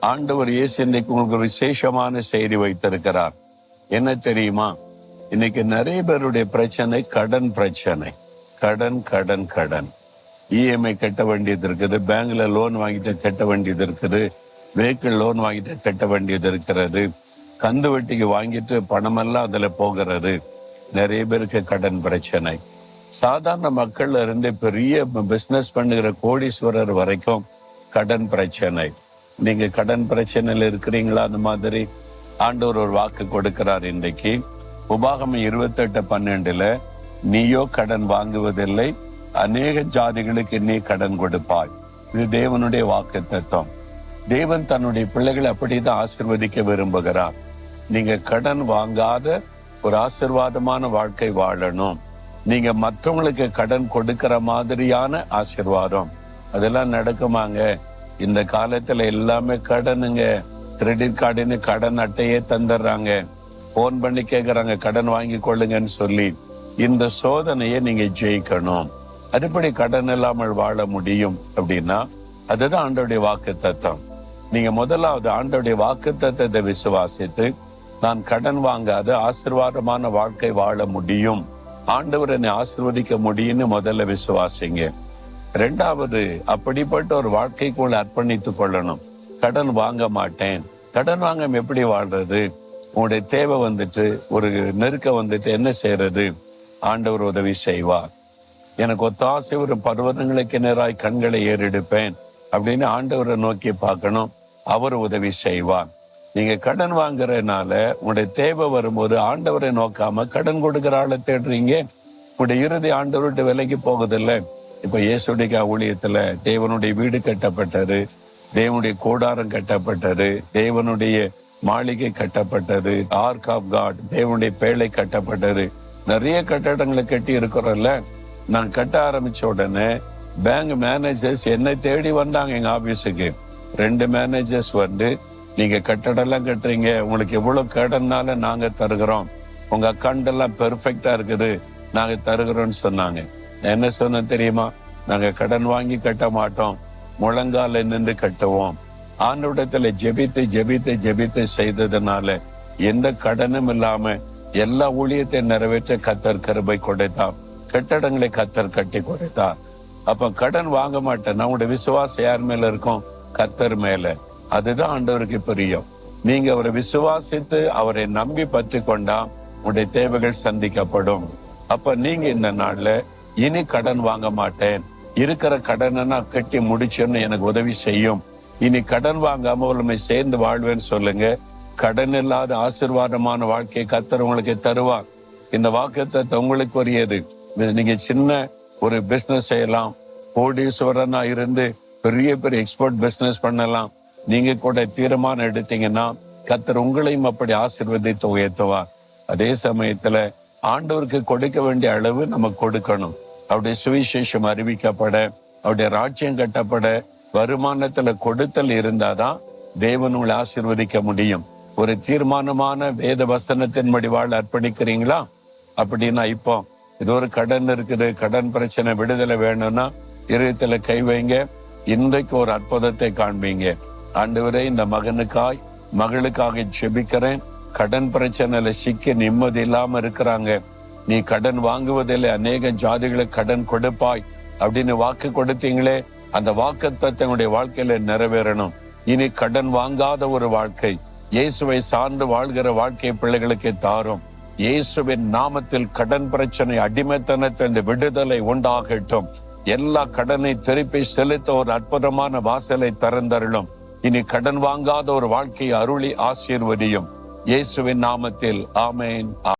ஆண்டவர் இயேசு இன்னைக்கு உங்களுக்கு ஒரு விசேஷமான செய்தி வைத்திருக்கிறார். என்ன தெரியுமா? இன்னைக்கு நிறைய பேருடைய பிரச்சனை கடன் பிரச்சனை. கடன் கடன் கடன். இஎம்ஐ கட்ட வேண்டியது இருக்குது, பேங்க்ல லோன் வாங்கிட்டு கட்ட வேண்டியது இருக்குது, வெஹிக்கிள் லோன் வாங்கிட்டு கட்ட வேண்டியது இருக்கிறது, கந்து வட்டிக்கு வாங்கிட்டு பணமெல்லாம் அதுல போகிறது. நிறைய பேருக்கு கடன் பிரச்சனை. சாதாரண மக்கள்ல இருந்து பெரிய பிசினஸ் பண்ணுகிற கோடீஸ்வரர் வரைக்கும் கடன் பிரச்சனை. நீங்க கடன் பிரச்சனையில இருக்கிறீங்களா? அந்த மாதிரி ஆண்டவர் ஒரு வாக்கு கொடுக்கிறார் இன்றைக்கு. உபாகமம் 28:12 நீயோ கடன் வாங்குவதில்லை, அநேக ஜாதிகளுக்கு நீ கடன் கொடுப்பாய். இது தேவனுடைய வாக்கு தத்துவம். தேவன் தன்னுடைய பிள்ளைகளை அப்படிதான் ஆசீர்வதிக்க விரும்புகிறார். நீங்க கடன் வாங்காத ஒரு ஆசீர்வாதமான வாழ்க்கை வாழணும். நீங்க மற்றவங்களுக்கு கடன் கொடுக்கிற மாதிரியான ஆசீர்வாதம் அதெல்லாம் நடக்குமாங்க? இந்த காலத்துல எல்லாமே கடனுங்க. கிரெடிட் கார்டுன்னு கடன் அட்டையே தந்துடுறாங்க. போன் பண்ணி கேட்கறாங்க கடன் வாங்கி கொள்ளுங்கன்னு சொல்லி. இந்த சோதனையை நீங்க ஜெயிக்கணும். அதுபடி கடன் இல்லாமல் வாழ முடியும் அப்படின்னா அதுதான் ஆண்டவருடைய வாக்கு தத்தம். நீங்க முதலாவது ஆண்டவருடைய வாக்கு தத்தத்தை விசுவாசித்து நான் கடன் வாங்காத ஆசீர்வாதமான வாழ்க்கை வாழ முடியும், ஆண்டவர் என்னை ஆசீர்வதிக்க முடியும்னு முதல்ல விசுவாசிங்க. ரெண்டாவது, அப்படிப்பட்ட ஒரு வாழ்க்கைக்குள்ள அர்ப்பணித்துக் கொள்ளணும். கடன் வாங்க மாட்டேன். கடன் வாங்காம எப்படி வாழ்றது? உங்களுடைய தேவை வந்துட்டு, ஒரு நெருக்க வந்துட்டு என்ன செய்யறது? ஆண்டவர் உதவி செய்வார். எனக்கு ஒத்தாசை ஒரு பர்வதங்களுக்கு நேராய் கண்களை ஏறெடுப்பேன் அப்படின்னு ஆண்டவரை நோக்கி பார்க்கணும். அவர் உதவி செய்வார். நீங்க கடன் வாங்குறதுனால உங்களுடைய தேவை வரும்போது ஆண்டவரை நோக்காம கடன் கொடுக்கிற ஆளை தேடுறீங்க. உங்களுடைய இறுதி ஆண்டவர்கிட்ட விலைக்கு போகுதில்லை. இப்ப இயேசுடைய ஊழியத்துல தேவனுடைய வீடு கட்டப்பட்டது, தேவனுடைய கூடாரம் கட்டப்பட்டது, தேவனுடைய மாளிகை கட்டப்பட்டது, ஆர்க் ஆஃப் காட் தேவனுடைய பேழை கட்டப்பட்டது. நிறைய கட்டடங்களை கட்டி இருக்கிறோம்ல. நான் கட்ட ஆரம்பிச்ச உடனே பேங்க் மேனேஜர்ஸ் என்னை தேடி வந்தாங்க எங்க ஆபீஸுக்கு. 2 மேனேஜர்ஸ் வந்து நீங்க கட்டடம் எல்லாம் கட்டுறீங்க, உங்களுக்கு எவ்வளவு கடன்னால நாங்க தருகிறோம், உங்க அக்கௌண்ட் எல்லாம் பெர்ஃபெக்டா இருக்குது, நாங்க தருகிறோம்னு சொன்னாங்க. என்ன சொன்ன தெரியுமா? நாங்க கடன் வாங்கி கட்ட மாட்டோம், முழங்கால நின்று கட்டுவோம். ஆண்டவரிடத்துல ஜெபித்து ஜெபித்து ஜெபித்து செய்ததுனால எந்த கடனும் இல்லாம எல்லா ஊழியத்தை நிறைவேற்ற கர்த்தர் கிருபை கொடுத்தார். கட்டடங்களை கர்த்தர் கட்டி கொடுத்தார். அப்ப கடன் வாங்க மாட்டேன். நம்முடைய விசுவாசம் யார் மேல இருக்கும்? கர்த்தர் மேல. அதுதான் ஆண்டவருக்கு பிரியம். நீங்க அவரை விசுவாசித்து அவரை நம்பி பற்றி கொண்டா உங்களுடைய தேவைகள் சந்திக்கப்படும். அப்ப நீங்க இந்த நாள்ல இனி கடன் வாங்க மாட்டேன், இருக்கிற கடனை நான் கட்டி முடிச்சுன்னு எனக்கு உதவி செய்யும், இனி கடன் வாங்காம உண்மை சேர்ந்து வாழ்வேன்னு சொல்லுங்க. கடன் இல்லாத ஆசீர்வாதமான வாழ்க்கையை கர்த்தர் உங்களுக்கு தருவார். இந்த வாக்குத்தத்தம் உங்களுக்கு உரியது. நீங்க சின்ன ஒரு பிசினஸ் செய்யலாம், கோடீஸ்வரனா இருந்து பெரிய பெரிய எக்ஸ்போர்ட் பிசினஸ் பண்ணலாம். நீங்க கூட தீர்மானம் எடுத்தீங்கன்னா கர்த்தர் உங்களையும் அப்படி ஆசீர்வதித்து உயர்த்துவார். அதே சமயத்துல ஆண்டவருக்கு கொடுக்க வேண்டிய அளவு நம்ம கொடுக்கணும். அவருடைய சுவிசேஷம் அறிவிக்கப்பட, அவருடைய ராஜ்யம் கட்டப்பட வருமானத்துல கொடுத்தல் இருந்தாதான் தேவன் உங்களை ஆசீர்வதிக்க முடியும். ஒரு தீர்மானமான வேத வசனத்தின்படி வாழ அர்ப்பணிக்கிறீங்களா? அப்படின்னா இப்போ இது ஒரு கடன் இருக்குது, கடன் பிரச்சனை விடுதலை வேணும்னா இதயத்துல கை வைங்க. இன்றைக்கு ஒரு அற்புதத்தை காண்பீங்க. ஆண்டவரே, இந்த மகனுக்காய் மகளுக்காக ஜெபிக்கிறேன், கடன் பிரச்சனையில சிக்கி நிம்மதி இல்லாம இருக்கிறாங்க, நீ கடன் வாங்குவதில்லை, அநேக ஜாதிகளுக்கு கடன் கொடுப்பாய் அப்படின்னு வாக்கு கொடுத்தீங்களே, அந்த வாக்குத்தத்தங்களுடைய வாழ்க்கையில நிறைவேறணும். இனி கடன் வாங்காத ஒரு வாழ்க்கை, இயேசுவை சார்ந்து வாழ்கிற வாழ்க்கை பிள்ளைகளுக்கு தாரும். இயேசுவின் நாமத்தில் கடன் பிரச்சனை அடிமைத்தனத்தின் விடுதலை உண்டாகட்டும். எல்லா கடனை திருப்பி செலுத்த ஒரு அற்புதமான வாசலை திறந்தருளும். இனி கடன் வாங்காத ஒரு வாழ்க்கையை அருளி ஆசீர்வதியும். இயேசுவின் நாமத்தில் ஆமென்.